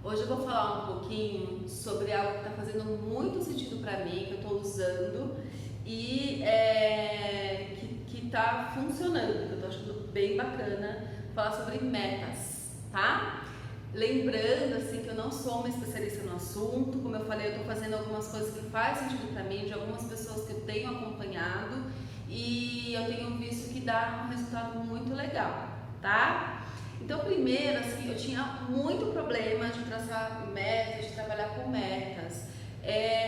Hoje eu vou falar um pouquinho sobre algo que está fazendo muito sentido para mim, que eu estou usando e que está funcionando, que eu estou achando bem bacana falar sobre metas, tá? Lembrando assim que eu não sou uma especialista no assunto, como eu falei, eu estou fazendo algumas coisas que fazem sentido para mim, de algumas pessoas que eu tenho acompanhado e eu tenho visto que dá um resultado muito legal, tá? Então, primeiro, assim, eu tinha muito problema de traçar metas, de trabalhar com metas.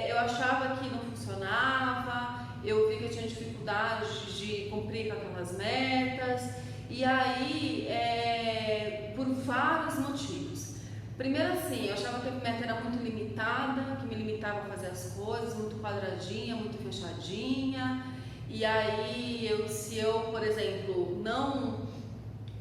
Eu achava que não funcionava, eu vi que eu tinha dificuldade de cumprir com aquelas metas, e aí, por vários motivos. Primeiro, assim, eu achava que a meta era muito limitada, que me limitava a fazer as coisas, muito quadradinha, muito fechadinha, e aí, se eu, por exemplo, não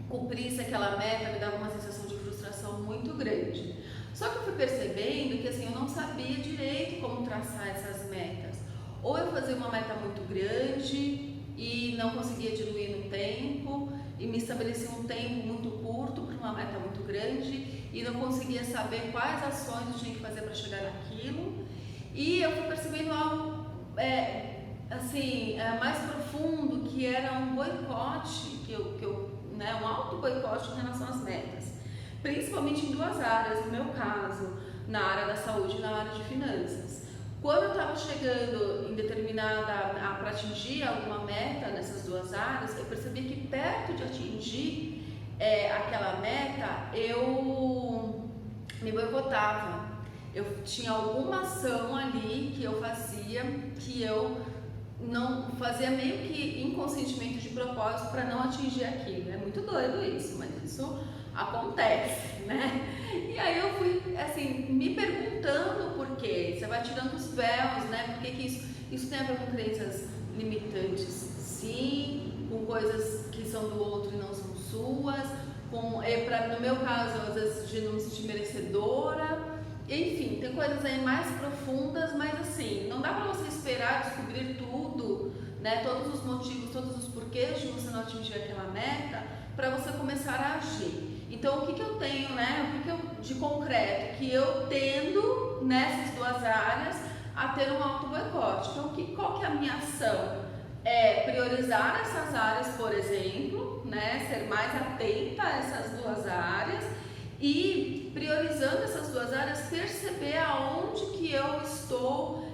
cumprisse aquela meta, me dava uma sensação de frustração muito grande. Só que eu fui percebendo que assim, eu não sabia direito como traçar essas metas. Ou eu fazia uma meta muito grande e não conseguia diluir no tempo, e me estabelecia um tempo muito curto para uma meta muito grande e não conseguia saber quais ações eu tinha que fazer para chegar naquilo. E eu fui percebendo algo mais profundo, que era um boicote um auto boicote em relação às metas, principalmente em duas áreas, no meu caso, na área da saúde e na área de finanças. Quando eu estava chegando em para atingir alguma meta nessas duas áreas, eu percebi que perto de atingir aquela meta, eu me boicotava. Eu tinha alguma ação ali que eu fazia, que eu não fazia meio que inconscientemente de propósito para não atingir aquilo. É muito doido isso, mas isso acontece, né? E aí eu fui assim me perguntando por quê. Você vai tirando os véus, né? Por que isso tem a ver com crenças limitantes? Sim, com coisas que são do outro e não são suas, no meu caso, às vezes de não me sentir merecedora. Enfim, tem coisas aí mais profundas, mas assim, não dá pra você esperar descobrir tudo, né? Todos os motivos, todos os porquês de você não atingir aquela meta, para você começar a agir. Então, o que eu tenho, né? De concreto, que eu tendo nessas duas áreas a ter um auto-boicote. Então, qual que é a minha ação? Priorizar essas áreas, por exemplo, né? Ser mais atenta a essas duas áreas. E priorizando essas duas áreas, perceber aonde que eu estou,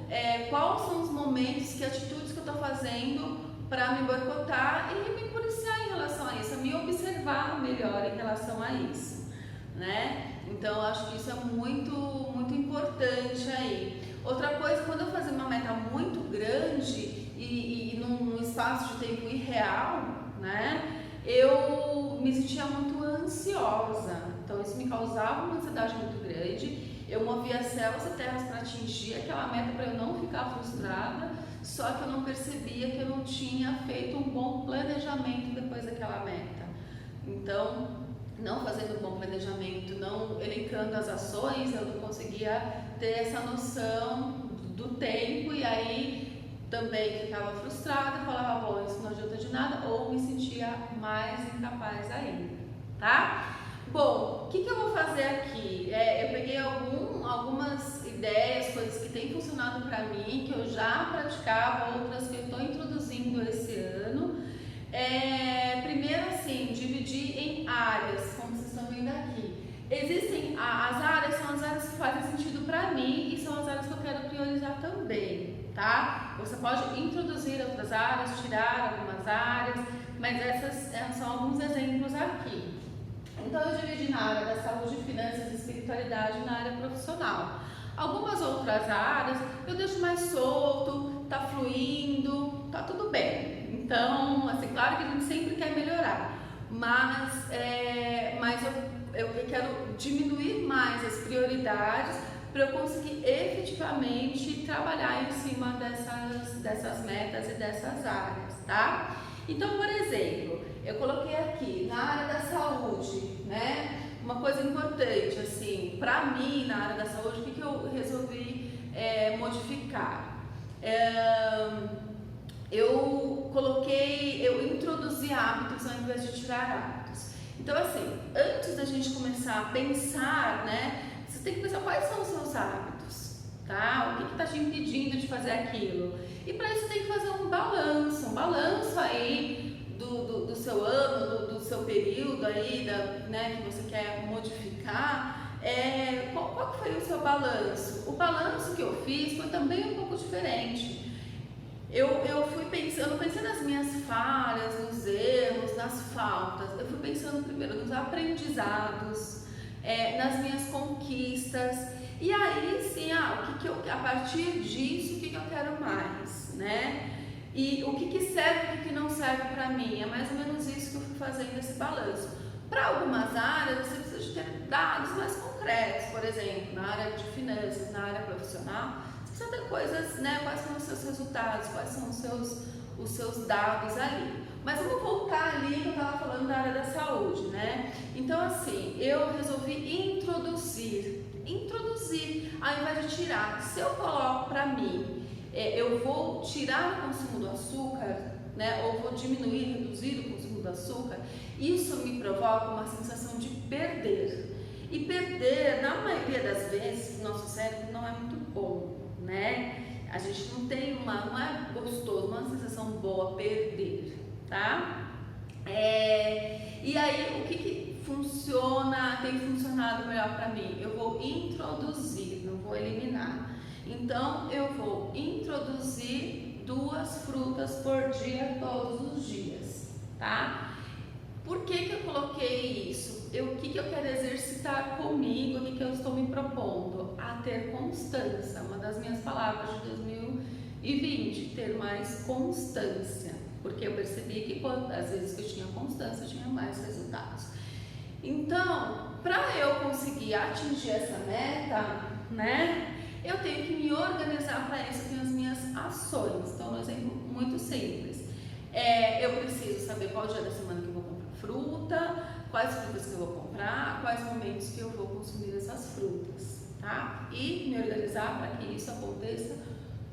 quais são os momentos, que atitudes que eu estou fazendo para me boicotar e me policiar em relação a isso, me observar melhor em relação a isso, né? Então, eu acho que isso é muito, muito importante aí. Outra coisa, quando eu fazia uma meta muito grande e num espaço de tempo irreal, né? Eu me sentia muito ansiosa, então isso me causava uma ansiedade muito grande. Eu movia céus e terras para atingir aquela meta, para eu não ficar frustrada, só que eu não percebia que eu não tinha feito um bom planejamento depois daquela meta. Então, não fazendo um bom planejamento, não elencando as ações, eu não conseguia ter essa noção do tempo, e aí também ficava frustrada e falava, bom, isso não adianta de nada, ou me sentia mais incapaz ainda, tá? Bom, o que eu vou fazer aqui? Eu peguei algumas ideias, coisas que têm funcionado para mim, que eu já praticava, outras que eu estou introduzindo esse ano. Primeiro, assim, dividir em áreas, como vocês estão vendo aqui. As áreas são as áreas que fazem sentido para mim e são as áreas que eu quero priorizar também, tá? Você pode introduzir outras áreas, tirar algumas áreas, mas essas são alguns exemplos aqui. Então, eu dividi na área da saúde, finanças e espiritualidade, na área profissional. Algumas outras áreas eu deixo mais solto, tá fluindo, tá tudo bem. Então, assim, claro que a gente sempre quer melhorar, mas eu quero diminuir mais as prioridades para eu conseguir efetivamente trabalhar em cima dessas metas e dessas áreas, tá? Então, por exemplo, eu coloquei aqui na área da saúde, né? Uma coisa importante, assim, para mim na área da saúde, o que eu resolvi modificar? Eu introduzi hábitos ao invés de tirar hábitos. Então, assim, antes da gente começar a pensar, né? Você tem que pensar quais são os seus hábitos, tá? O que está te impedindo de fazer aquilo. E para isso você tem que fazer um balanço aí do seu ano, do seu período aí, né, que você quer modificar. Qual que foi o seu balanço? O balanço que eu fiz foi também um pouco diferente. Eu fui pensando, não pensei nas minhas falhas, nos erros, nas faltas. Eu fui pensando primeiro nos aprendizados, nas minhas conquistas. E aí sim, a partir disso, o que eu quero mais, né? E o que serve e o que não serve para mim. É mais ou menos isso que eu fui fazendo esse balanço. Para algumas áreas, você precisa de ter dados mais concretos, por exemplo, na área de finanças, na área profissional, você precisa ter coisas, né? Quais são os seus resultados, quais são os seus dados ali. Mas vamos voltar ali que eu estava falando da área da saúde, né? Então, assim, eu resolvi introduzir, ao invés de tirar. Se eu coloco para mim, eu vou tirar o consumo do açúcar, né? Ou vou diminuir, reduzir o consumo do açúcar, isso me provoca uma sensação de perder. E perder, na maioria das vezes, no nosso cérebro não é muito bom, né? A gente não é gostoso, não é uma sensação boa perder, tá? E aí, o que funciona, tem funcionado melhor para mim? Eu vou introduzir, não vou eliminar. Então, eu vou introduzir 2 frutas por dia, todos os dias, tá? Por que eu coloquei isso? O que eu quero exercitar comigo, o que eu estou me propondo? A ter constância, uma das minhas palavras de 2020, ter mais constância, porque eu percebi que às vezes que eu tinha constância, eu tinha mais resultados. Então, para eu conseguir atingir essa meta, né, eu tenho que me organizar para isso, eu tenho as minhas ações. Então, um exemplo muito simples. Eu preciso saber qual dia da semana que eu vou comprar fruta, quais frutas que eu vou comprar, quais momentos que eu vou consumir essas frutas, tá? E me organizar para que isso aconteça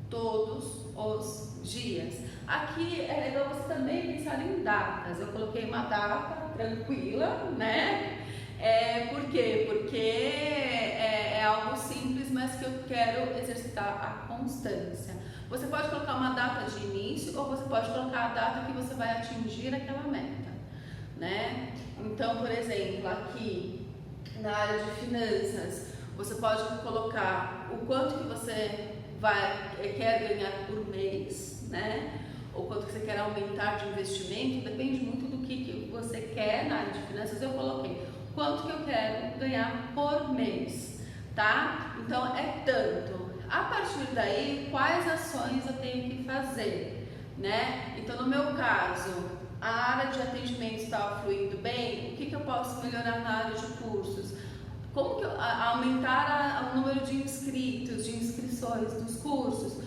todos os dias. Aqui é legal você também pensar em datas. Eu coloquei uma data tranquila, né? Por quê? Porque é algo simples, mas que eu quero exercitar a constância. Você pode colocar uma data de início ou você pode colocar a data que você vai atingir aquela meta, né? Então, por exemplo, aqui na área de finanças, você pode colocar o quanto que você quer ganhar por mês, né? Ou quanto que você quer aumentar de investimento, depende muito do que você quer na área de finanças. Eu coloquei quanto que eu quero ganhar por mês, tá? Então, é tanto. A partir daí, quais ações eu tenho que fazer, né? Então, no meu caso, a área de atendimento estava fluindo bem, o que eu posso melhorar na área de cursos? Como que eu aumentar o número de inscritos, de inscrições dos cursos?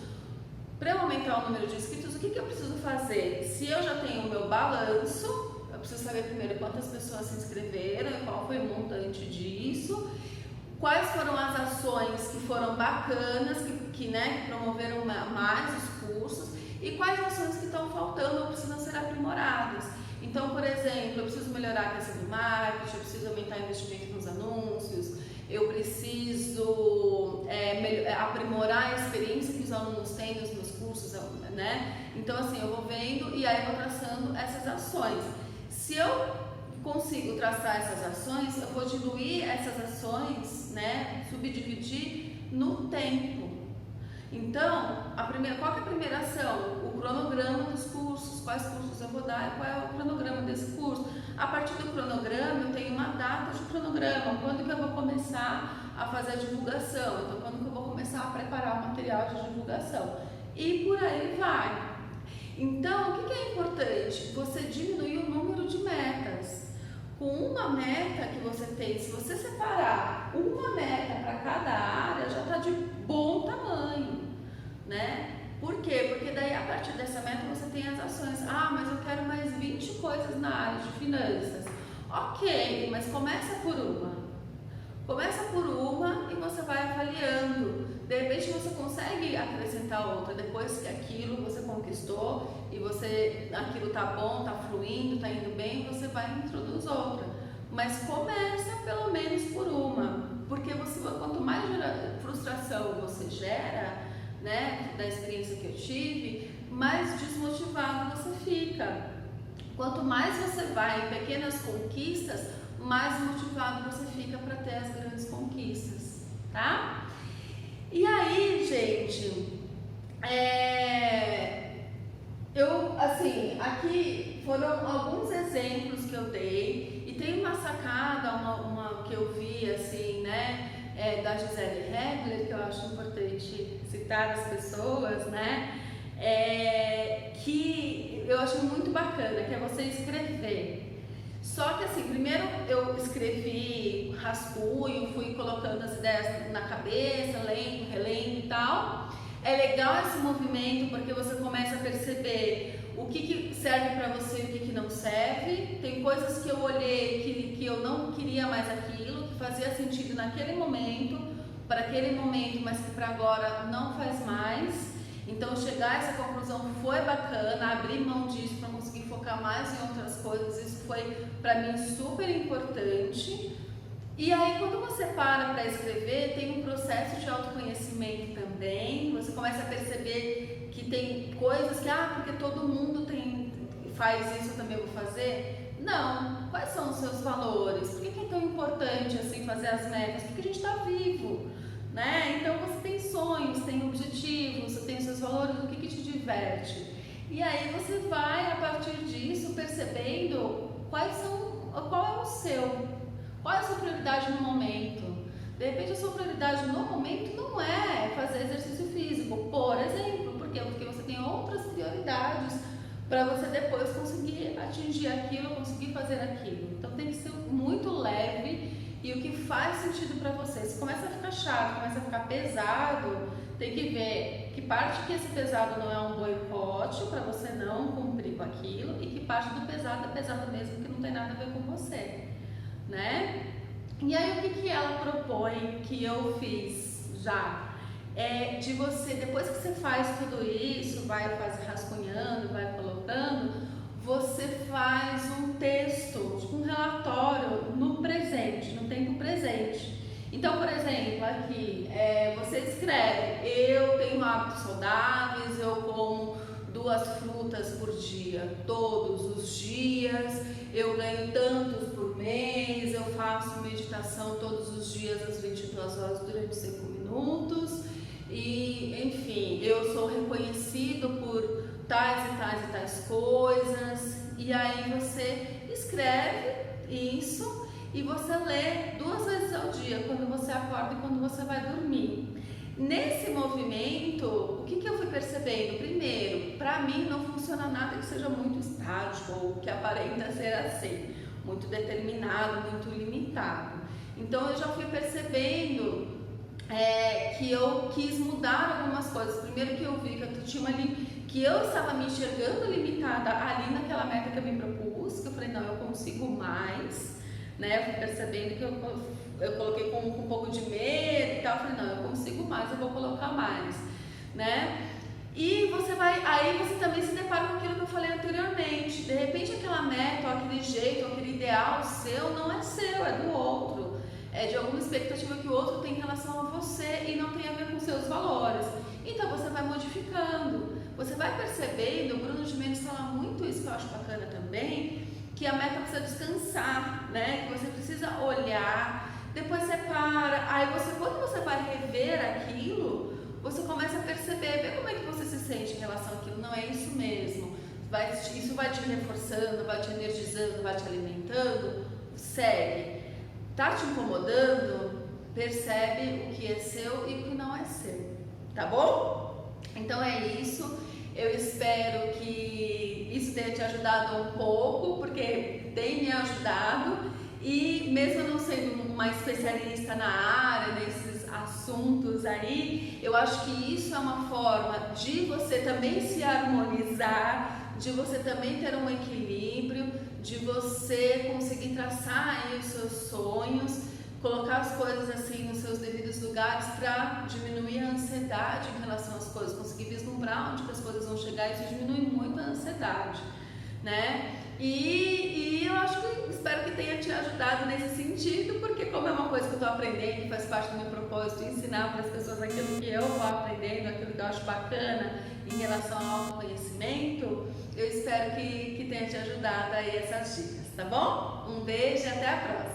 Para eu aumentar o número de inscritos, o que eu preciso fazer? Se eu já tenho o meu balanço, eu preciso saber primeiro quantas pessoas se inscreveram e qual foi o montante disso. Quais foram as ações que foram bacanas, que promoveram mais os cursos, e quais ações que estão faltando ou precisam ser aprimoradas. Então, por exemplo, eu preciso melhorar a questão do marketing, eu preciso aumentar o investimento nos anúncios, eu preciso aprimorar a experiência que os alunos têm nos meus cursos, né? Então, assim, eu vou vendo e aí eu vou traçando essas ações. Se eu consigo traçar essas ações, eu vou diluir essas ações, né? Subdividir no tempo. Então, qual que é a primeira ação? O cronograma dos cursos, quais cursos eu vou dar e qual é o cronograma desse curso. A partir do cronograma, eu tenho uma data de cronograma, quando que eu vou começar a fazer a divulgação, então quando que eu vou começar a preparar o material de divulgação. E por aí vai. Então, o que é importante? Você diminuir o número de metas. Com uma meta que você tem, se você separar uma meta para cada área, já está de bom tamanho, né? Por quê? Porque daí a partir dessa meta você tem as ações. Mas eu quero mais 20 coisas na área de finanças. Ok, mas começa por uma. Começa por uma e você vai avaliando. De repente você consegue acrescentar outra. Depois que aquilo você conquistou e aquilo tá bom, tá fluindo, tá indo bem, você vai e introduz outra. Mas começa pelo menos por uma. Porque quanto da experiência que eu tive, mais desmotivado você fica. Quanto mais você vai em pequenas conquistas, mais motivado você fica para ter as grandes conquistas, tá? E aí, gente, aqui foram alguns exemplos que eu dei, e tem uma sacada, uma que eu vi, assim, né, da Gisele Hegler, que eu acho importante citar as pessoas, né, que eu acho muito bacana, que é você escrever. Só que assim, primeiro eu escrevi rascunho, fui colocando as ideias na cabeça, lendo, relendo e tal. É legal esse movimento porque você começa a perceber o que serve para você e o que não serve. Tem coisas que eu olhei que eu não queria mais aquilo, que fazia sentido naquele momento, para aquele momento, mas que para agora não faz mais. Então chegar a essa conclusão foi bacana, abrir mão disso para conseguir focar mais em outras coisas, isso foi para mim super importante. E aí quando você para escrever, tem um processo de autoconhecimento também, você começa a perceber que tem coisas que, porque todo mundo faz isso, eu também vou fazer. Não, quais são os seus valores? Por que é tão importante assim fazer as metas? Porque a gente está vivo, né? Então você tem sonhos, tem objetivos, você tem os seus valores, o que te diverte. E aí você vai, a partir disso, percebendo qual é o seu, qual é a sua prioridade no momento. De repente a sua prioridade no momento não é fazer exercício físico, por exemplo. Por quê? Porque você tem outras prioridades para você depois conseguir atingir aquilo, conseguir fazer aquilo. Então tem que ser muito leve. E o que faz sentido para você? Se começa a ficar chato, começa a ficar pesado, tem que ver que parte que esse pesado não é um boicote para você não cumprir com aquilo, e que parte do pesado é pesado mesmo, que não tem nada a ver com você, né? E aí o que ela propõe, que eu fiz já, é de você, depois que você faz tudo isso, vai rascunhando, vai colocando, você faz um texto, tipo um relatório no presente, no tempo presente. Então, por exemplo, aqui, você escreve: eu tenho hábitos saudáveis, eu como 2 frutas por dia, todos os dias, eu ganho tantos por mês, eu faço meditação todos os dias às 22 horas durante 5 minutos, e, enfim, eu sou reconhecido por tais e tais e tais coisas. E aí você escreve isso e você lê 2 vezes ao dia, quando você acorda e quando você vai dormir. Nesse movimento, o que eu fui percebendo? Primeiro, para mim não funciona nada que seja muito estático ou que aparenta ser assim, muito determinado, muito limitado. Então eu já fui percebendo que eu quis mudar algumas coisas. Primeiro, que eu vi que eu estava me enxergando limitada ali naquela meta que eu me propus, que eu falei, não, eu consigo mais, né? Eu fui percebendo que eu coloquei com um pouco de medo e tal, eu falei, não, eu consigo mais, eu vou colocar mais, né? E aí você também se depara com aquilo que eu falei anteriormente. De repente aquela meta, ou aquele jeito, ou aquele ideal seu não é seu, é do outro. É de alguma expectativa que o outro tem em relação a você e não tem a ver com seus valores. Então você vai modificando, você vai percebendo. O Bruno de Mendes fala muito isso, que eu acho bacana também, que a meta precisa descansar, né? Que você precisa olhar, depois você para, aí quando você vai rever aquilo, você começa a perceber, ver como é que você se sente em relação àquilo. Não é isso mesmo, isso vai te reforçando, vai te energizando, vai te alimentando, segue. Tá te incomodando? Percebe o que é seu e o que não é seu, tá bom? Então é isso. Eu espero que isso tenha te ajudado um pouco, porque tem me ajudado. E mesmo não sendo uma especialista na área, nesses assuntos aí, eu acho que isso é uma forma de você também se harmonizar, de você também ter um equilíbrio, de você conseguir traçar aí os seus sonhos, colocar as coisas assim nos seus devidos lugares para diminuir a ansiedade em relação às coisas, conseguir vislumbrar onde que as coisas vão chegar. Isso diminui muito a ansiedade, né? E eu espero que tenha te ajudado nesse sentido, porque como é uma coisa que eu estou aprendendo aprendendo, faz parte do meu propósito ensinar para as pessoas aquilo que eu vou aprendendo, aquilo que eu acho bacana em relação ao autoconhecimento. Eu espero que tenha te ajudado aí essas dicas, tá bom? Um beijo e até a próxima!